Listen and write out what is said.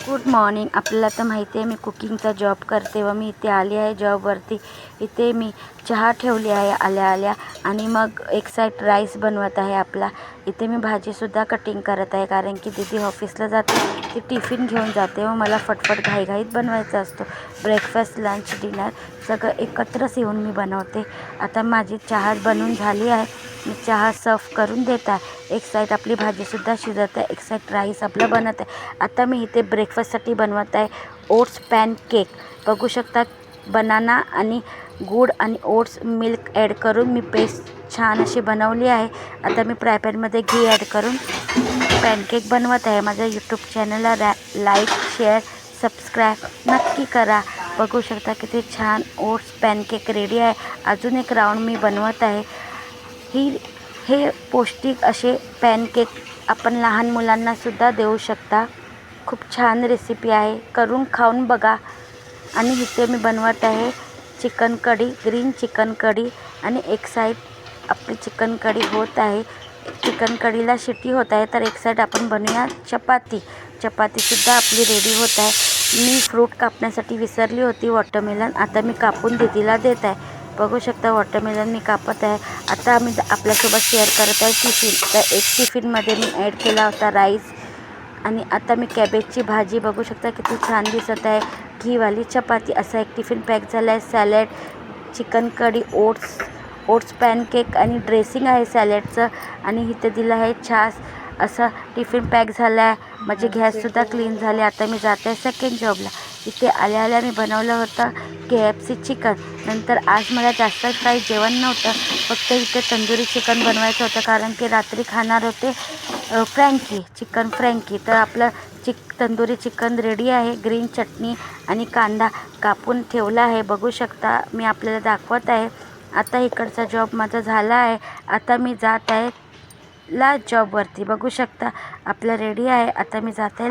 Good morning. आपल्याला तर माहिती आहे मी कुकिंगचा जॉब करते व मी इथे आली आहे जॉबवरती. इथे मी चहा ठेवली आहे आल्या आल्या आणि मग एक साईड राईस बनवत आहे आपला. इथे मी भाजीसुद्धा कटिंग करत आहे कारण की दीदी ऑफिसला जाते, ती टिफिन घेऊन जाते व मला फटफट घाईघाईत बनवायचा असतो. ब्रेकफास्ट, लंच, डिनर सगळं एकत्रच येऊन मी बनवते. आता माझी चहा बनवून झाली आहे. मी चहा सर्व करून देत आहे. एक साईड आपली भाजीसुद्धा शिजत आहे, एक साईड राईस आपलं बनत आहे. आता मी इथे ब्रेकफास्टसाठी बनवत आहे ओट्स पॅनकेक. बघू शकता, बनाना आणि गूळ आणि ओट्स मिल्क ॲड करून मी पेस्ट छान अशी बनवली आहे. आता मी फ्राय पॅनमध्ये घी ॲड करून पॅनकेक बनवत आहे. माझ्या यूट्यूब चॅनलला लाईक, शेअर, सबस्क्राईब नक्की करा. बघू शकता किती छान ओट्स पॅनकेक रेडी आहे. अजून एक राऊंड मी बनवत आहे. हे पौष्टिक असे पॅनकेक आपण लहान मुलांनासुद्धा देऊ शकता. खूप छान रेसिपी आहे, करून खाऊन बघा. आणि इथे मी बनवत आहे चिकन कढी, ग्रीन चिकन कढी. आणि एक साईड आपली चिकन कढी होत आहे. चिकन कढीला शिट्टी होत आहे, तर एक साईड आपण बनवूया चपाती. चपातीसुद्धा आपली रेडी होत आहे. मी फ्रूट कापण्यासाठी विसरली होती, वॉटरमेलन. आता मी कापून दीदीला देत आहे. बघू शकता वॉटरमेलन मी कापत आहे. आता मी आपल्यासोबत शेअर करत आहे टिफिन. तर एक टिफिनमध्ये मी ॲड केला होता राईस. आणि आता मी कॅबेजची भाजी, बघू शकता किती छान दिसत आहे. घीवाली चपाती असा एक टिफिन पॅक झाला आहे. सॅलड, चिकन कढी, ओट्स पॅनकेक आणि ड्रेसिंग आहे सॅलडचं. आणि इथे दिलं आहे छास. असं टिफिन पॅक झाला आहे. माझे गॅससुद्धा क्लीन झाले. आता मी जात आहे सेकंड जॉबला. इथे आल्या आल्या मी बनवलं होतं KFC चिकन. नंतर आज मला जास्त काही जेवण नव्हतं, फक्त इथे तंदुरी चिकन बनवायचं होतं कारण की रात्री खाणार होते चिकन फ्रँकी. तर आपलं तंदुरी चिकन रेडी आहे. ग्रीन चटणी आणि कांदा कापून ठेवला आहे. बघू शकता, मी आपल्याला दाखवत आहे. आता इकडचा जॉब माझा झाला आहे. आता मी जात आहे जॉबवरती. बघू शकता आपलं रेडी आहे. आता मी जात आहे